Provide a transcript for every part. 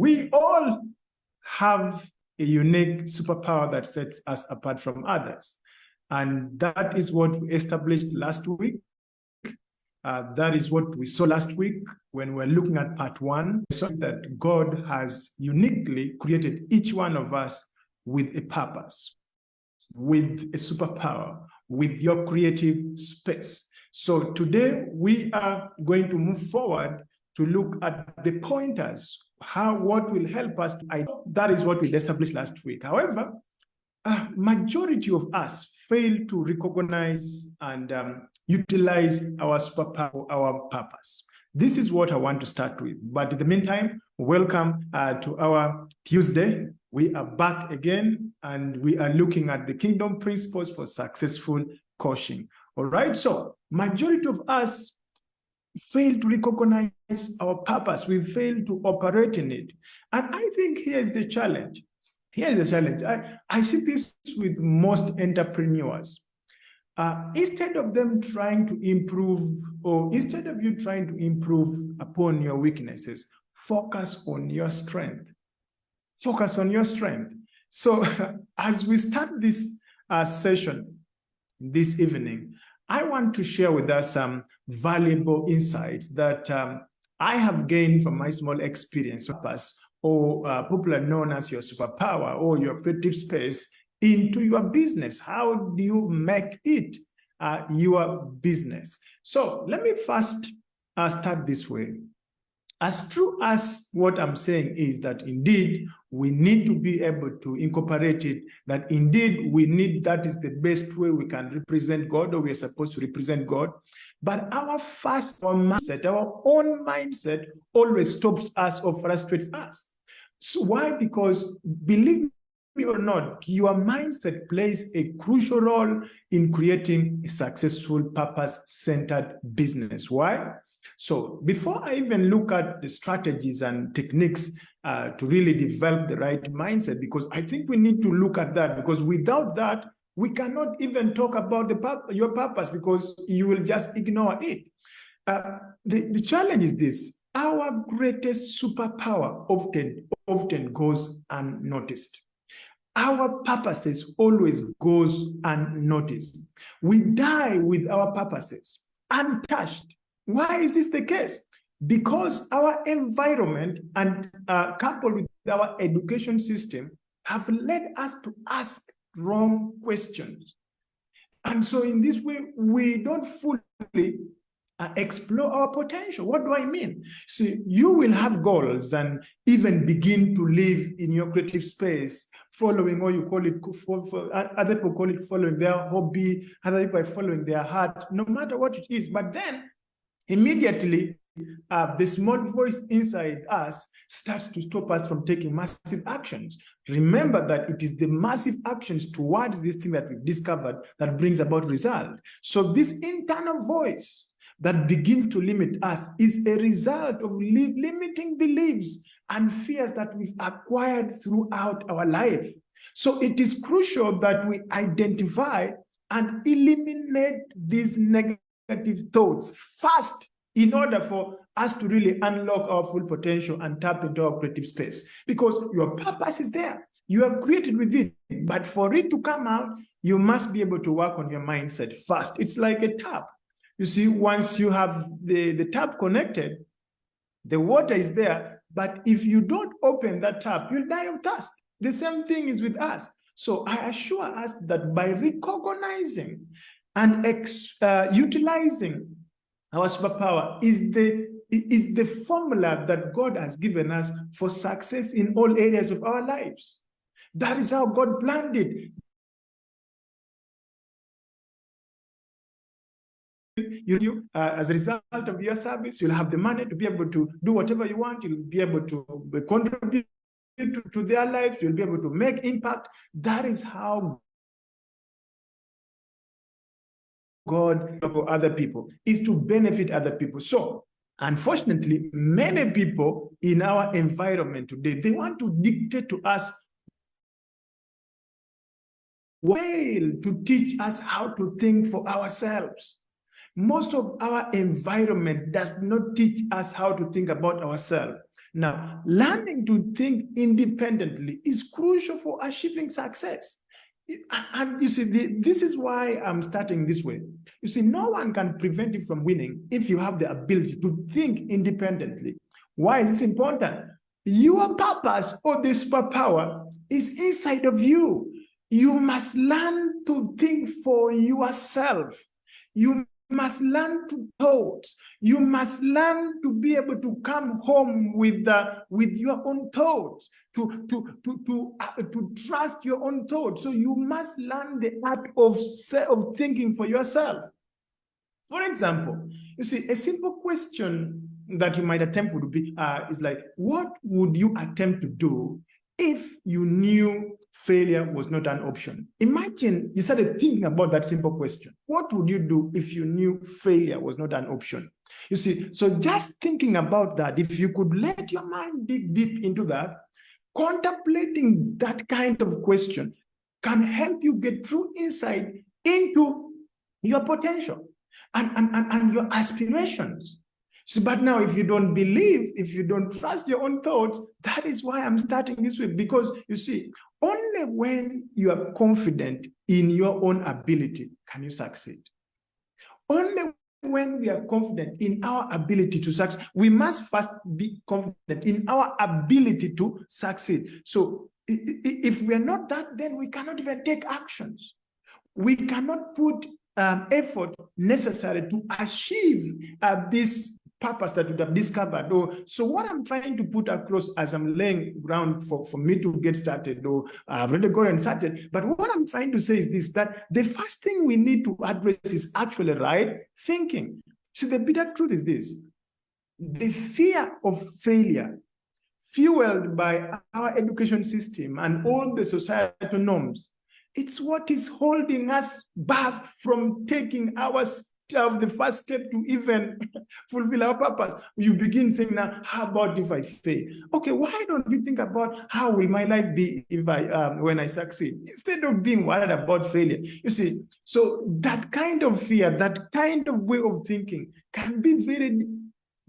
we all have a unique superpower that sets us apart from others. And that is what we established last week. That is what we saw last week when we're looking at part 1. We saw that God has uniquely created each one of us with a purpose, with a superpower, with your creative space. So today we are going to move forward to look at the pointers, what will help us. That is what we established last week. However, majority of us fail to recognize and utilize our superpower, our purpose. This is what I want to start with. But in the meantime, welcome to our Tuesday. We are back again, and we are looking at the kingdom principles for successful coaching. All right, so majority of us fail to recognize our purpose. We fail to operate in it. And I think here's the challenge. Here's the challenge. I see this with most entrepreneurs. Instead of them trying to improve, or instead of you trying to improve upon your weaknesses, focus on your strength. Focus on your strength. So as we start this session this evening, I want to share with us some valuable insights that I have gained from my small experience, or popular known as your superpower or your creative space, into your business. How do you make it your business? So let me first start this way. As true as what I'm saying is that indeed we need to be able to incorporate it, that indeed that is the best way we can represent God, or we are supposed to represent God. But our mindset, our own mindset always stops us or frustrates us. So why? Because believe me or not, your mindset plays a crucial role in creating a successful, purpose-centered business. Why? So before I even look at the strategies and techniques to really develop the right mindset, because I think we need to look at that, because without that, we cannot even talk about your purpose, because you will just ignore it. The challenge is this: our greatest superpower often goes unnoticed. Our purposes always goes unnoticed. We die with our purposes untouched. Why is this the case? Because our environment and coupled with our education system have led us to ask wrong questions. And so in this way, we don't fully explore our potential. What do I mean? See, you will have goals and even begin to live in your creative space, following, or you call it, other people call it following their hobby, other people are following their heart, no matter what it is. But then immediately, the small voice inside us starts to stop us from taking massive actions. Remember that it is the massive actions towards this thing that we've discovered that brings about result. So this internal voice that begins to limit us is a result of limiting beliefs and fears that we've acquired throughout our life. So it is crucial that we identify and eliminate these negative thoughts fast, in order for us to really unlock our full potential and tap into our creative space. Because your purpose is there. You are created with it. But for it to come out, you must be able to work on your mindset first. It's like a tap. You see, once you have the tap connected, the water is there. But if you don't open that tap, you'll die of thirst. The same thing is with us. So I assure us that by recognizing and utilizing our superpower is the formula that God has given us for success in all areas of our lives. That is how God planned it. As a result of your service, you'll have the money to be able to do whatever you want. You'll be able to contribute to their lives. You'll be able to make impact. That is how God for other people, is to benefit other people. So unfortunately, many people in our environment today, they want to dictate to us, fail to teach us how to think for ourselves. Most of our environment does not teach us how to think about ourselves. Now, learning to think independently is crucial for achieving success. And you see, this is why I'm starting this way. You see, no one can prevent you from winning if you have the ability to think independently. Why is this important? Your purpose or the superpower is inside of you. You must learn to think for yourself. You must learn to thought. You must learn to be able to come home with your own thoughts, to trust your own thoughts. So you must learn the art of thinking for yourself. For example, you see, a simple question that you might attempt would be is like, what would you attempt to do if you knew failure was not an option? Imagine you started thinking about that simple question. What would you do if you knew failure was not an option? You see, so just thinking about that, if you could let your mind dig deep into that, contemplating that kind of question can help you get true insight into your potential and your aspirations. So, but now, if you don't believe, if you don't trust your own thoughts, that is why I'm starting this way. Because you see, only when you are confident in your own ability can you succeed. Only when we are confident in our ability to succeed, we must first be confident in our ability to succeed. So if we are not that, then we cannot even take actions. We cannot put effort necessary to achieve this purpose that we have discovered. So what I'm trying to put across as I'm laying ground for me to get started, I've already gotten started, but what I'm trying to say is this, that the first thing we need to address is actually right thinking. So the bitter truth is this: the fear of failure, fueled by our education system and all the societal norms, it's what is holding us back from taking the first step to even fulfill our purpose. You begin saying, now, how about if I fail? Okay, why don't we think about how will my life be if when I succeed, instead of being worried about failure? You see, so that kind of fear, that kind of way of thinking can be very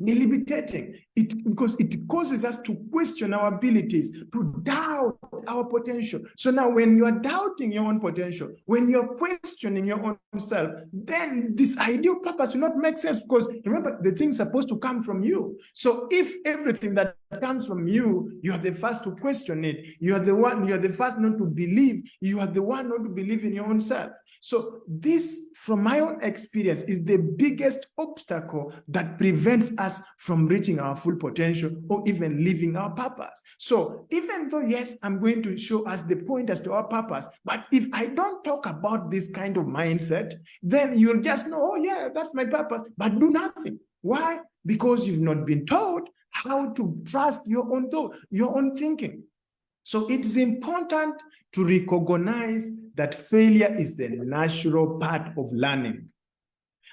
debilitating, because it causes us to question our abilities, to doubt our potential. So now when you are doubting your own potential, when you're questioning your own self, then this ideal purpose will not make sense, because remember, the thing's supposed to come from you. So if everything that comes from you, you are the first to question it, you are the first not to believe, you are the one not to believe in your own self. So this, from my own experience, is the biggest obstacle that prevents us from reaching our full potential or even living our purpose. So even though, yes, I'm going to show us the pointers to our purpose, but if I don't talk about this kind of mindset, then you'll just know, oh yeah, that's my purpose, but do nothing. Why? Because you've not been taught how to trust your own thought, your own thinking. So it is important to recognize that failure is the natural part of learning.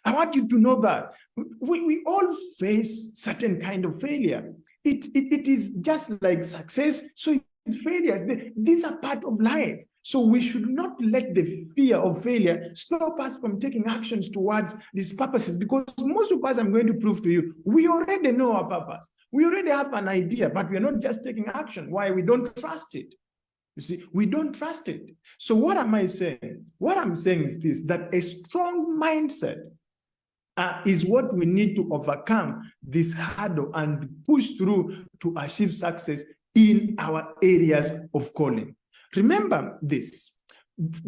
I want you to know that we all face certain kind of failure. It is just like success. So it's failures. These are part of life. So we should not let the fear of failure stop us from taking actions towards these purposes, because most of us, I'm going to prove to you, we already know our purpose. We already have an idea, but we are not just taking action. Why? We don't trust it. You see, we don't trust it. So what am I saying? What I'm saying is this, that a strong mindset is what we need to overcome this hurdle and push through to achieve success in our areas of calling. Remember this,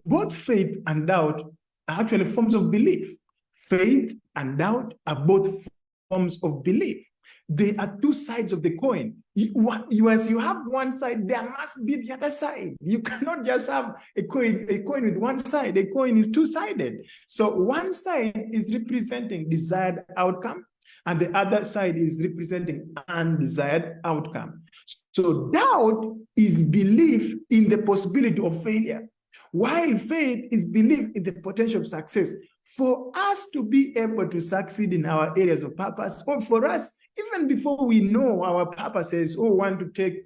both faith and doubt are actually forms of belief. Faith and doubt are both forms of belief. They are two sides of the coin. As you have one side, there must be the other side. You cannot just have a coin with one side. A coin is two-sided. So one side is representing desired outcome, and the other side is representing undesired outcome. So doubt is belief in the possibility of failure, while faith is belief in the potential of success. For us to be able to succeed in our areas of purpose, or for us, even before we know our purposes or want to take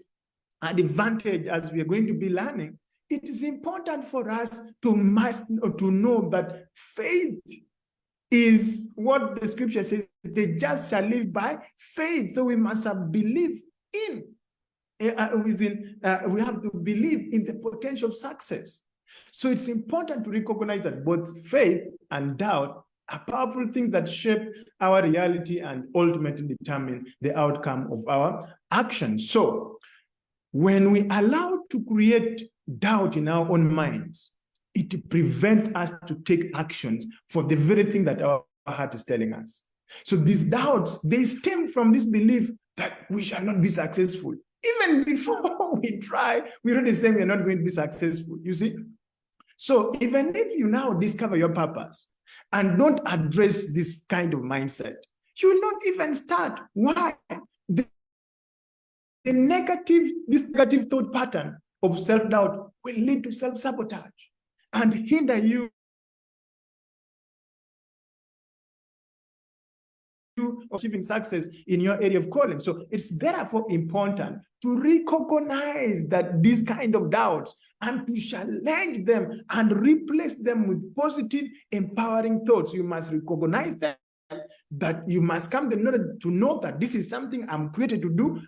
advantage as we are going to be learning, it is important for us to know that faith is what the scripture says, the just shall live by faith. So we must have belief we have to believe in the potential of success. So it's important to recognize that both faith and doubt are powerful things that shape our reality and ultimately determine the outcome of our actions. So when we allow to create doubt in our own minds, it prevents us to take actions for the very thing that our heart is telling us. So these doubts, they stem from this belief that we shall not be successful. Even before we try, we're already saying we're not going to be successful, you see? So even if you now discover your purpose and don't address this kind of mindset, you will not even start. Why? This negative thought pattern of self-doubt will lead to self-sabotage and hinder you achieving success in your area of calling. So it's therefore important to recognize that these kind of doubts and to challenge them and replace them with positive, empowering thoughts. You must recognize them, that you must come to know that this is something I'm created to do.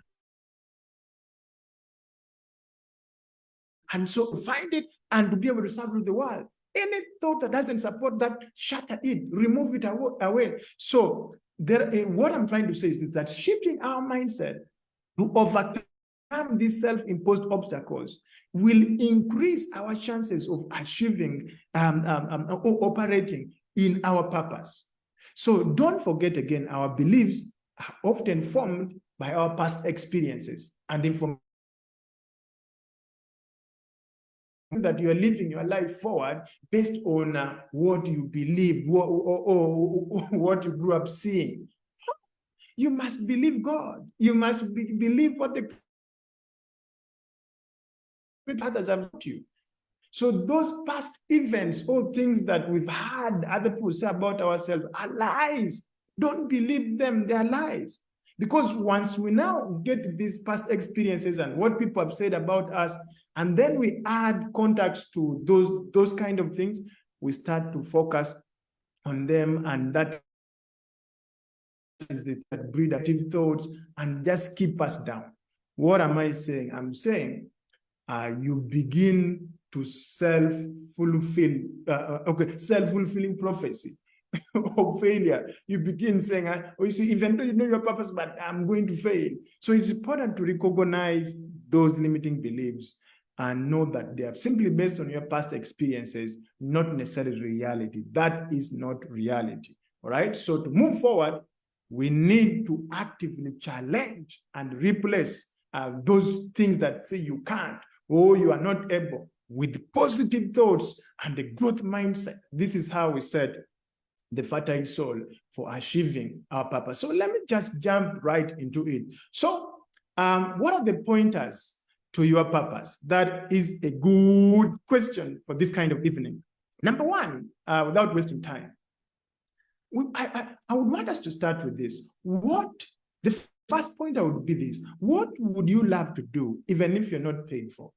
And so find it and to be able to serve the world. Any thought that doesn't support that, shatter it, remove it away. So what I'm trying to say is that shifting our mindset to overcome these self-imposed obstacles will increase our chances of achieving or operating in our purpose. So don't forget again, our beliefs are often formed by our past experiences and information that you are living your life forward based on what you believed or what you grew up seeing. You must believe God. You must believe what the others have taught you. So those past events or things that we've had other people say about ourselves are lies. Don't believe them, they're lies. Because once we now get these past experiences and what people have said about us, and then we add context to those kind of things, we start to focus on them, and that is that breed active thoughts and just keep us down. What am I saying? I'm saying you begin to self-fulfilling prophecy of failure. You begin saying, oh, you see, even though you know your purpose, but I'm going to fail. So it's important to recognize those limiting beliefs and know that they are simply based on your past experiences, not necessarily reality. That is not reality. All right. So to move forward, we need to actively challenge and replace those things that say you can't or you are not able with positive thoughts and a growth mindset. This is how we said the fertile soul for achieving our purpose. So let me just jump right into it. So what are the pointers to your purpose? That is a good question for this kind of evening. Number one, without wasting time, I would want us to start with this. The first pointer would be this. What would you love to do even if you're not paid for?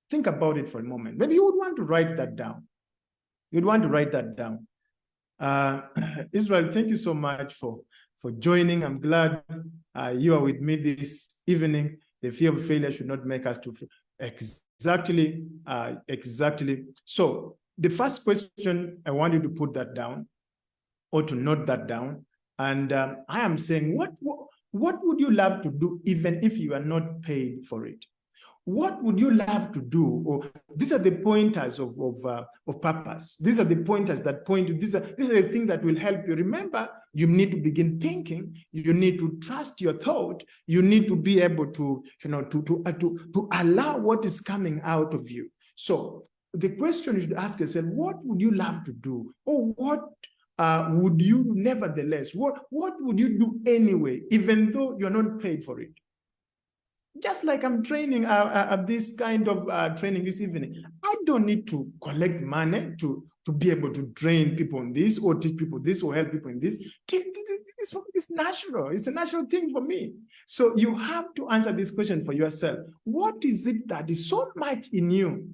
Think about it for a moment. Maybe you would want to write that down. You'd want to write that down. Israel, thank you so much for joining. I'm glad you are with me this evening. The fear of failure should not make us to fail. Exactly. So the first question, I want you to put that down or to note that down. And I am saying, what would you love to do even if you are not paid for it? What would you love to do? Or these are the pointers of purpose. These are the pointers that point to these are the things that will help you. Remember, you need to begin thinking. You need to trust your thought. You need to be able to, to allow what is coming out of you. So the question you should ask yourself: what would you love to do, or what would you nevertheless? What would you do anyway, even though you're not paid for it? Just like I'm training this kind of training this evening, I don't need to collect money to be able to train people on this or teach people this or help people in this. It's natural. It's a natural thing for me. So you have to answer this question for yourself. What is it that is so much in you?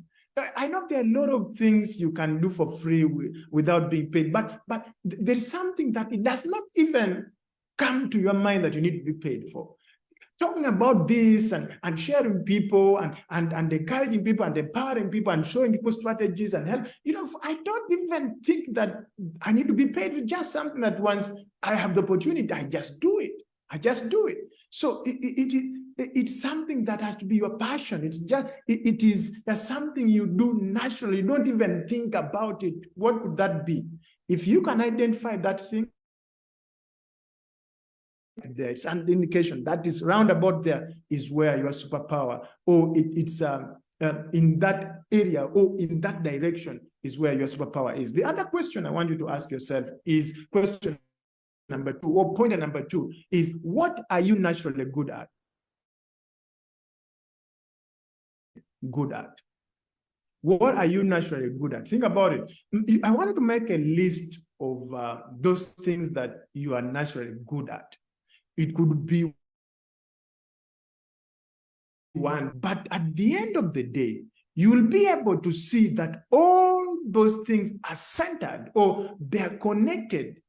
I know there are a lot of things you can do for free without being paid, but there is something that it does not even come to your mind that you need to be paid for. talking about this and sharing people and encouraging people and empowering people and showing people strategies and help. I don't even think that I need to be paid for just something that once I have the opportunity, I just do it. So it's something that has to be your passion. There's something you do naturally. You don't even think about it. What would that be? If you can identify that thing, there's an indication that is roundabout there is where your superpower, or it's in that area or in that direction is where your superpower is. The other question I want you to ask yourself is question number 2, or point number 2 is, what are you naturally good at? What are you naturally good at? Think about it. I wanted to make a list of those things that you are naturally good at. It could be one, but at the end of the day, you will be able to see that all those things are centered, or they're connected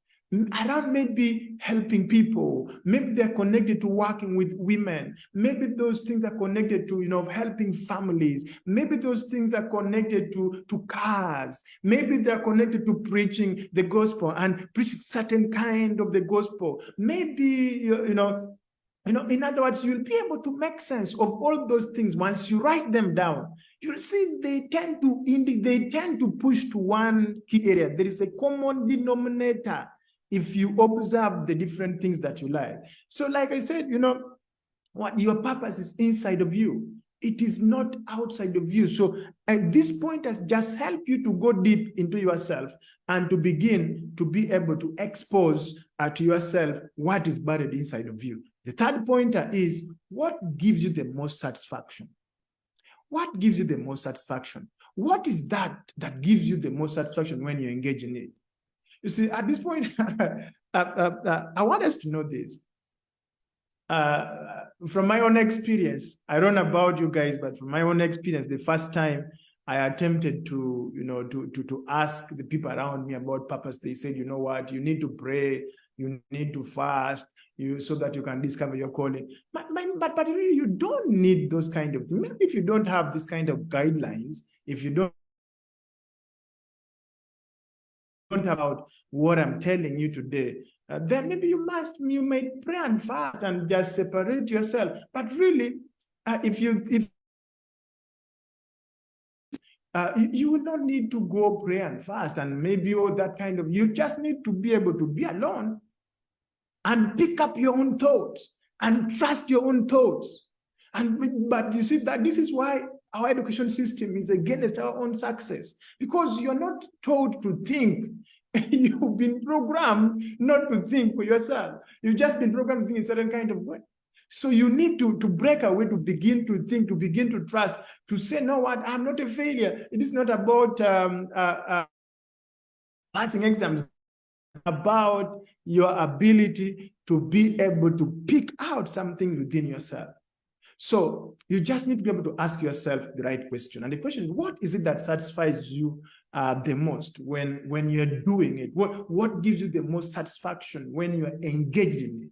around maybe helping people. Maybe they're connected to working with women. Maybe those things are connected to, helping families. Maybe those things are connected to cars. Maybe they're connected to preaching the gospel and preaching certain kind of the gospel. Maybe, in other words, you'll be able to make sense of all those things. Once you write them down, you'll see they tend to push to one key area. There is a common denominator if you observe the different things that you like. So like I said, what your purpose is inside of you. It is not outside of you. So at this point has just helped you to go deep into yourself and to begin to be able to expose to yourself what is buried inside of you. The third pointer is, what gives you the most satisfaction? What gives you the most satisfaction? What is that gives you the most satisfaction when you engage in it? You see, at this point, I want us to know this. From my own experience, I don't know about you guys, but from my own experience, the first time I attempted to ask the people around me about purpose, they said, you know what, you need to pray, you need to fast, so that you can discover your calling. But really, you don't need those kind of things. Maybe if you don't have this kind of guidelines, if you don't about what I'm telling you today, then maybe you may pray and fast and just separate yourself. But really, you will not need to go pray and fast and maybe all that kind of, you just need to be able to be alone and pick up your own thoughts and trust your own thoughts. But you see that this is why our education system is against our own success, because you're not taught to think. You've been programmed not to think for yourself. You've just been programmed to think in a certain kind of way. So you need to break away, to begin to think, to begin to trust, to say, no, what, I'm not a failure. It is not about passing exams, about your ability to be able to pick out something within yourself. So you just need to be able to ask yourself the right question. And the question is, what is it that satisfies you the most when you're doing it? What gives you the most satisfaction when you're engaged in it?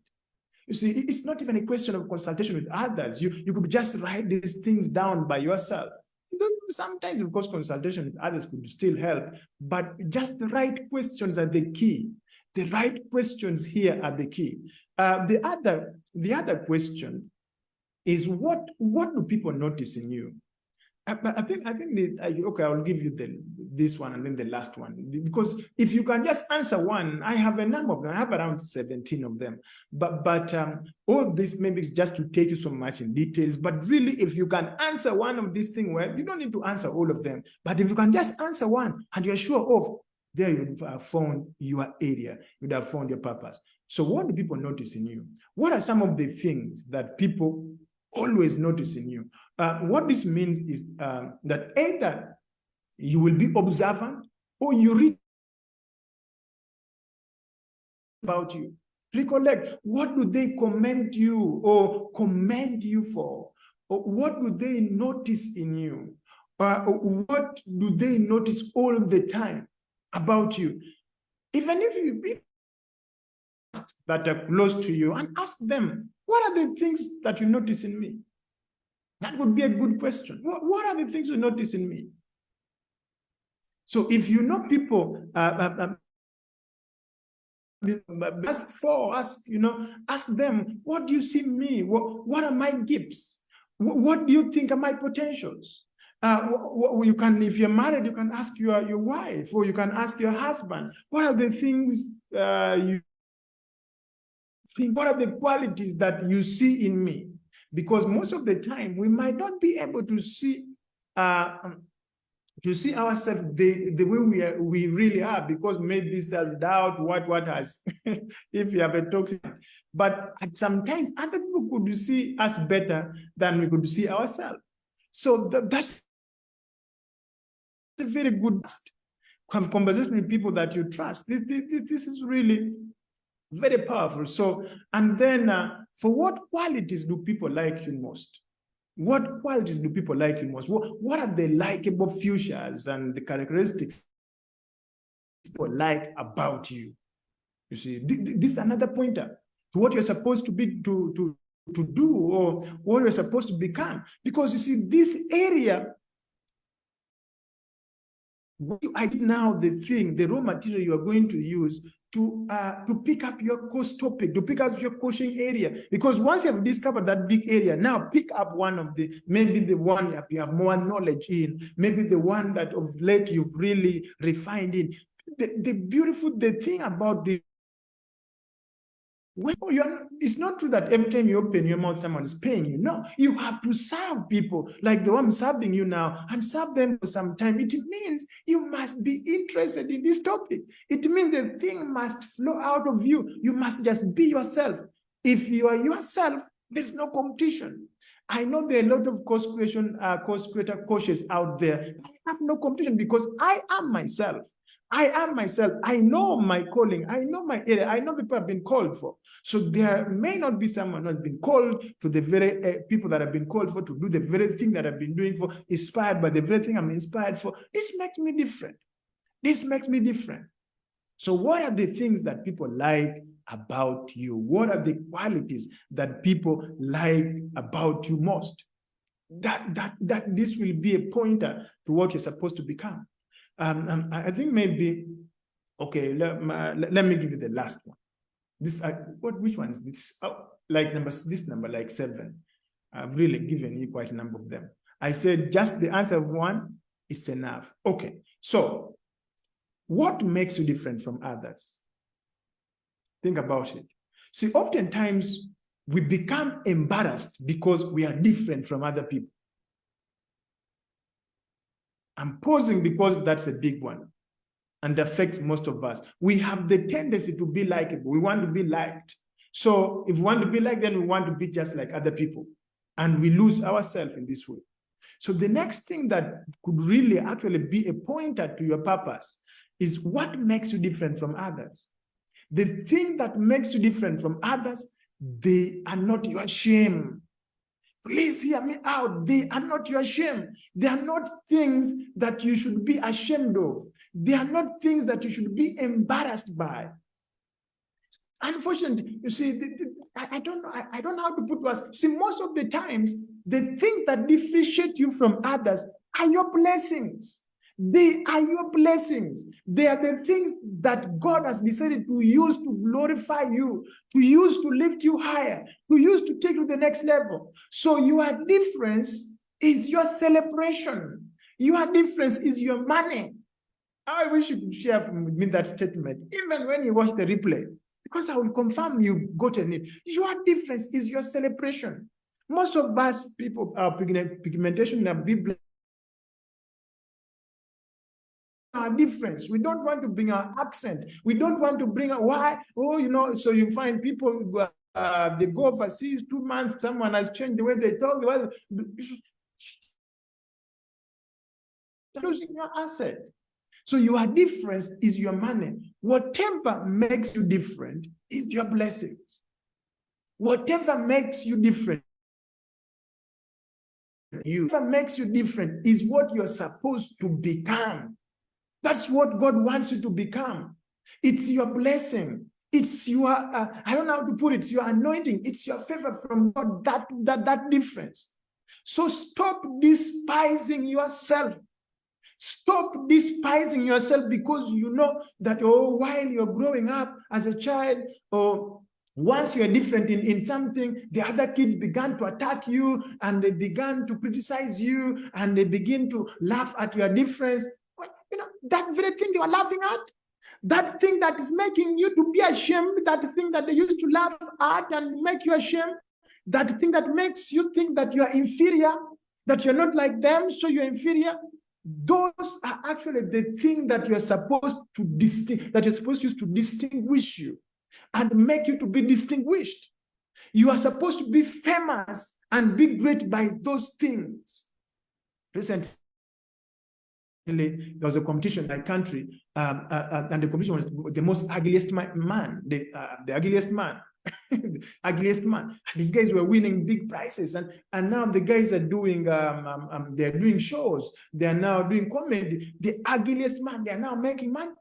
You see, it's not even a question of consultation with others. You could just write these things down by yourself. Sometimes, of course, consultation with others could still help, but just the right questions are the key. The right questions here are the key. The other question is, what do people notice in you? I think okay, I'll give you this one and then the last one, because if you can just answer one, I have a number of them. I have around 17 of them, but all this maybe just to take you so much in details. But really, if you can answer one of these things well, you don't need to answer all of them. But if you can just answer one and you're sure of, there you would have found your area, you would have found your purpose. So what do people notice in you? What are some of the things that people always notice in you? What this means is that either you will be observant or you read about you. Recollect, what do they commend you or commend you for? Or what do they notice in you? What do they notice all the time about you? Even if you be that are close to you, and ask them, What are the things that you notice in me? That would be a good question. What are the things you notice in me? So if you know people, ask them, what do you see in me? What are my gifts? What do you think are my potentials? You can, if you're married, you can ask your wife, or you can ask your husband, what are the things you think, what are the qualities that you see in me? Because most of the time, we might not be able to see ourselves the way we really are, because maybe self-doubt, what has, if you have a toxic, but sometimes other people could see us better than we could see ourselves. So that's a very good have conversation with people that you trust. This is really very powerful. So, and then for what qualities do people like you most? What qualities do people like you most? What are the likable features and the characteristics people like about you? You see, this is another pointer to what you're supposed to be to do, or what you're supposed to become. Because you see, this area, now the raw material you are going to use to pick up your course topic, to pick up your coaching area. Because once you have discovered that big area, now pick up one of maybe the one you have more knowledge in, maybe the one that of late you've really refined in. The thing about the it's not true that every time you open your mouth, someone is paying you. No, you have to serve people like the one serving you now, and serve them for some time. It means you must be interested in this topic. It means the thing must flow out of you. You must just be yourself. If you are yourself, there's no competition. I know there are a lot of course creator coaches out there. I have no competition because I am myself. I am myself. I know my calling. I know my area. I know the people I've been called for. So there may not be someone who has been called to the very people that have been called for to do the very thing that I've been doing for, inspired by the very thing I'm inspired for. This makes me different. This makes me different. So what are the things that people like about you? What are the qualities that people like about you most? That this will be a pointer to what you're supposed to become. I think maybe, okay, let me give you the last one. Which one is this? Oh, this number, like 7. I've really given you quite a number of them. I said just the answer of one, it's enough. Okay, so what makes you different from others? Think about it. See, oftentimes we become embarrassed because we are different from other people. I'm pausing because that's a big one and affects most of us. We have the tendency to be likable. We want to be liked. So if we want to be liked, then we want to be just like other people. And we lose ourselves in this way. So the next thing that could really actually be a pointer to your purpose is what makes you different from others. The thing that makes you different from others, they are not your shame. Please hear me out. They are not your shame. They are not things that you should be ashamed of. They are not things that you should be embarrassed by. Unfortunately, you see, I don't know how to put words. See, most of the times, the things that differentiate you from others are your blessings. They are your blessings. They are the things that God has decided to use to glorify you, to use to lift you higher, to use to take you to the next level. So your difference is your celebration. Your difference is your money. I wish you could share with me that statement, even when you watch the replay, because I will confirm you've gotten it. Your difference is your celebration. Most of us people, our pigmentation, our our difference. We don't want to bring our accent. We don't want to bring why. Oh, you know, so you find people they go overseas 2 months, someone has changed the way they talk. Losing your asset. So your difference is your money. Whatever makes you different is your blessings. Whatever makes you different, whatever makes you different is what you're supposed to become. That's what God wants you to become. It's your blessing. It's your, I don't know how to put it, it's your anointing, it's your favor from God, that difference. So stop despising yourself. Stop despising yourself because you know that, while you're growing up as a child, or once you're different in something, the other kids began to attack you and they began to criticize you and they begin to laugh at your difference. Well, that very thing they were laughing at, that thing that is making you to be ashamed, that thing that they used to laugh at and make you ashamed, that thing that makes you think that you are inferior, that you're not like them, so you're inferior. Those are actually the thing that you're supposed to use to distinguish you and make you to be distinguished. You are supposed to be famous and be great by those things. Recently, there was a competition in my country, and the competition was the most ugliest man, the ugliest man. The ugliest man. And these guys were winning big prizes, and now the guys are doing they're doing shows, they are now doing comedy. The ugliest man, they are now making money.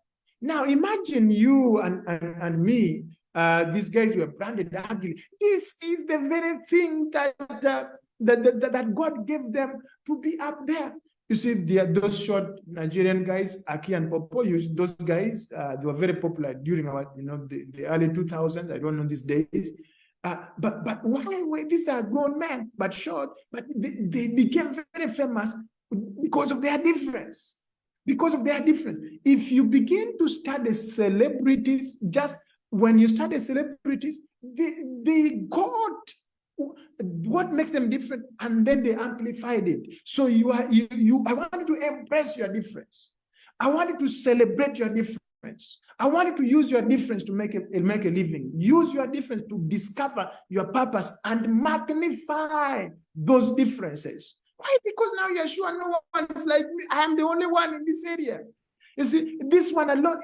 Now imagine you and me, these guys were branded ugly. This is the very thing that God gave them to be up there. You see, those short Nigerian guys, Aki and Popo, those guys, they were very popular during our, the early 2000s. I don't know these days. But why were these are grown men, but short, but they became very famous because of their difference. Because of their difference. If you begin to study celebrities, just when you study celebrities, they got what makes them different, and then they amplified it. So I wanted to embrace your difference. I wanted to celebrate your difference. I wanted to use your difference to make a living. Use your difference to discover your purpose and magnify those differences. Why? Because now you're sure no one is like me. I am the only one in this area. You see, this one alone,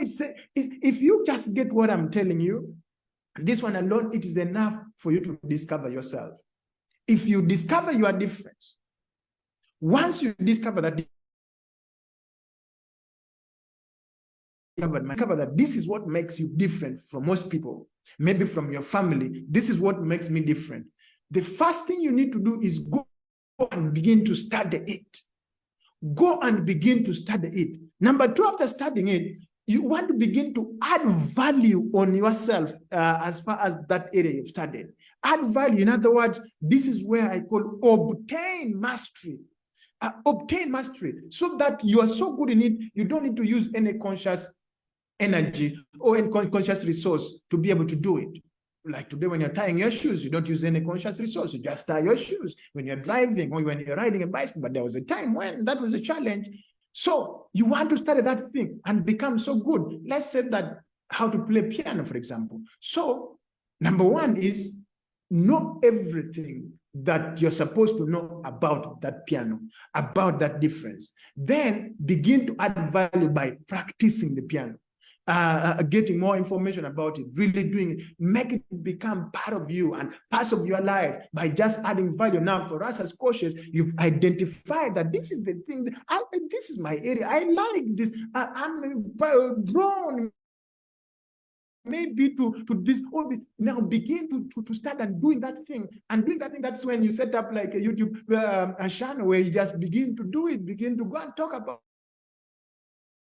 if you just get what I'm telling you, this one alone, it is enough for you to discover yourself. If you discover your difference, once you discover that, this is what makes you different from most people, maybe from your family, this is what makes me different. The first thing you need to do is go and begin to study it. Go and begin to study it. Number two, after studying it, you want to begin to add value on yourself as far as that area you've studied. Add value. In other words, this is where I call obtain mastery. Obtain mastery so that you are so good in it, you don't need to use any conscious energy or any conscious resource to be able to do it. Like today, when you're tying your shoes, you don't use any conscious resource. You just tie your shoes. When you're driving or when you're riding a bicycle, but there was a time when that was a challenge. So you want to study that thing and become so good. Let's say that how to play piano, for example. So number one is know everything that you're supposed to know about that piano, about that difference. Then begin to add value by practicing the piano. Getting more information about it, really doing it, make it become part of you and part of your life by just adding value. Now, for us as coaches, you've identified that this is the thing, this is my area, I like this, I'm drawn maybe to this. Now begin to start and doing that thing. And doing that thing, that's when you set up like a YouTube channel where you just begin to do it, begin to go and talk about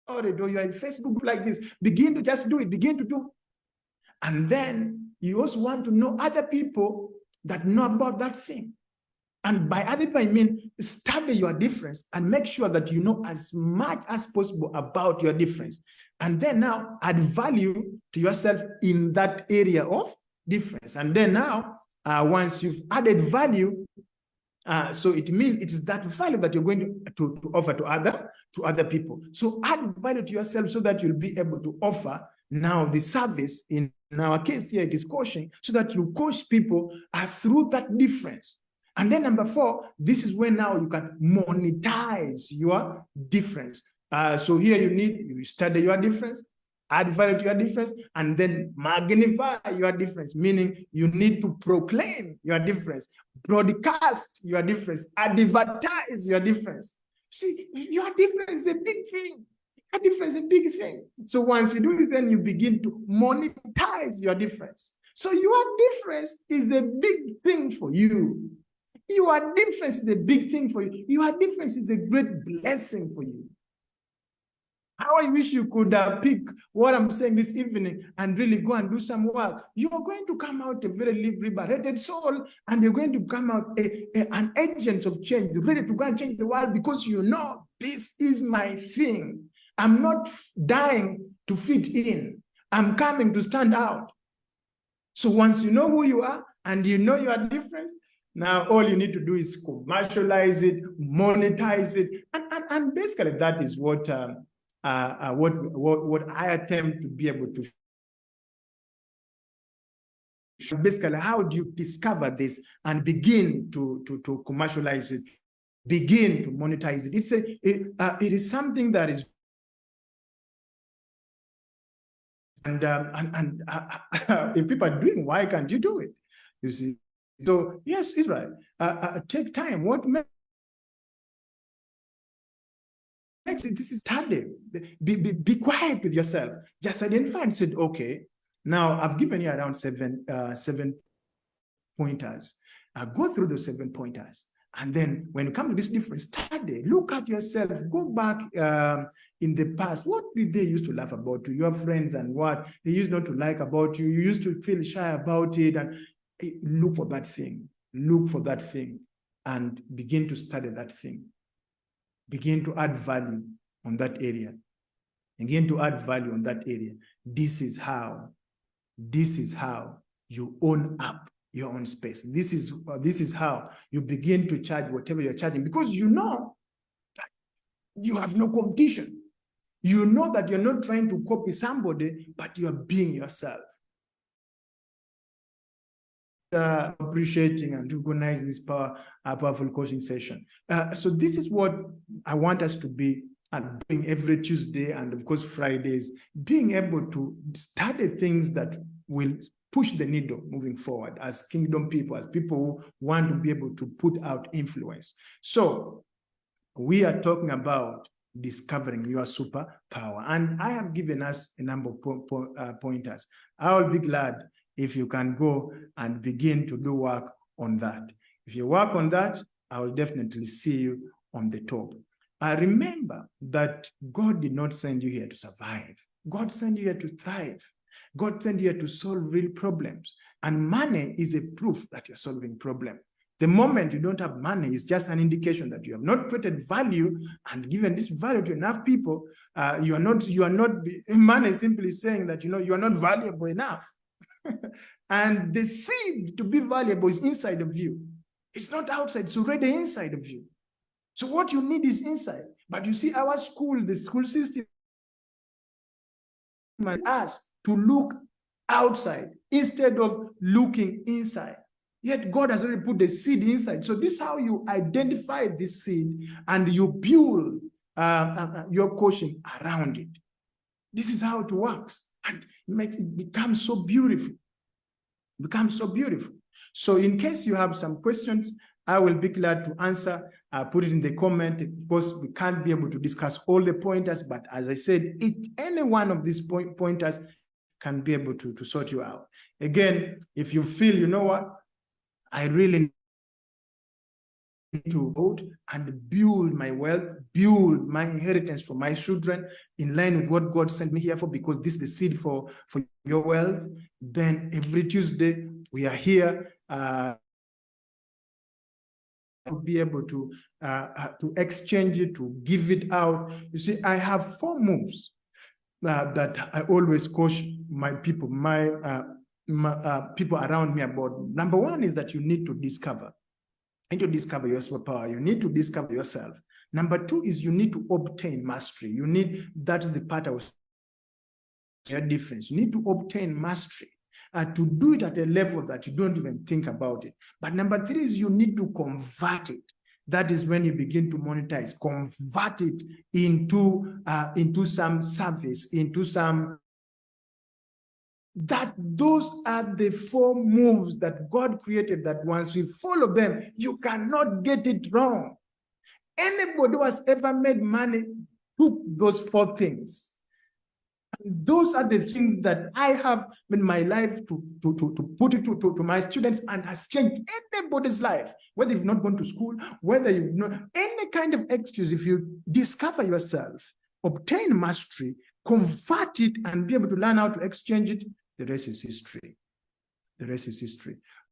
it, or you're in Facebook like this, begin to just do it, begin to do. And then you also want to know other people that know about that thing. And by other people, I mean, study your difference and make sure that you know as much as possible about your difference. And then now add value to yourself in that area of difference. And then now, once you've added value, so it means it is that value that you're going to offer to other people. So add value to yourself so that you'll be able to offer now the service. In our case here, it is coaching, so that you coach people through that difference. And then number four, this is when now you can monetize your difference. So here you study your difference, add value to your difference, and then magnify your difference, meaning you need to proclaim your difference, broadcast your difference, advertise your difference. See, your difference is a big thing. A difference is a big thing. So once you do it, then you begin to monetize your difference. So your difference is a big thing for you. Your difference is a big thing for you. Your difference is a great blessing for you. How I wish you could pick what I'm saying this evening and really go and do some work. You are going to come out a very liberated soul, and you're going to come out an agent of change, ready to go and change the world, because you know this is my thing. I'm not dying to fit in. I'm coming to stand out. So once you know who you are and you know your difference, now all you need to do is commercialize it, monetize it, and basically that is what I attempt to be able to. Basically, how do you discover this and begin to commercialize it, begin to monetize it? It is something that is. And if people are doing, why can't you do it? You see. So yes, Israel, take time. What makes this is study. Be quiet with yourself. Just identify and said, okay, now I've given you around seven pointers. Go through those 7 pointers. And then when you come to this different study, look at yourself, go back in the past. What did they used to laugh about you, your friends, and what they used not to like about you? You used to feel shy about it, and look for that thing. Look for that thing and begin to study that thing. Begin to add value on that area. Begin to add value on that area. This is how you own up your own space. This is how you begin to charge whatever you're charging, because you know that you have no competition. You know that you're not trying to copy somebody, but you're being yourself. Appreciating and recognizing this powerful coaching session. So this is what I want us to be doing every Tuesday and of course Fridays, being able to study things that will push the needle moving forward as kingdom people, as people who want to be able to put out influence. So we are talking about discovering your superpower, and I have given us a number of pointers. I will be glad if you can go and begin to do work on that. If you work on that, I will definitely see you on the top. Remember that God did not send you here to survive. God sent you here to thrive. God sent you here to solve real problems. And money is a proof that you're solving problems. The moment you don't have money is just an indication that you have not created value and given this value to enough people. You are not, money is simply saying that, you are not valuable enough. And the seed to be valuable is inside of you. It's not outside, it's already inside of you. So what you need is inside. But you see, our school, the school system, us to look outside instead of looking inside. Yet God has already put the seed inside. So this is how you identify this seed and you build your coaching around it. This is how it works. And it becomes so beautiful. It becomes so beautiful. So in case you have some questions, I will be glad to answer. Put it in the comment. Of course, we can't be able to discuss all the pointers, but as I said, any one of these pointers can be able to sort you out. Again, if you feel, you know what, I really need to vote and build my wealth, build my inheritance for my children in line with what God sent me here for, because this is the seed for your wealth, then every Tuesday we are here be able to exchange it, to give it out. You see, I have 4 moves that I always coach my people, my people around me about. Number 1 is that you need to discover. You need to discover your superpower. You need to discover yourself. Number 2 is you need to obtain mastery. You need, that's the part I was your difference. You need to obtain mastery. To do it at a level that you don't even think about it. But number 3 is you need to convert it. That is when you begin to monetize, convert it into some service, into some. Those are the 4 moves that God created, that once we follow them, you cannot get it wrong. Anybody who has ever made money took those 4 things. Those are the things that I have in my life to put it to my students, and has changed anybody's life, whether you've not gone to school, whether you've not, any kind of excuse. If you discover yourself, obtain mastery, convert it, and be able to learn how to exchange it, the rest is history. The rest is history.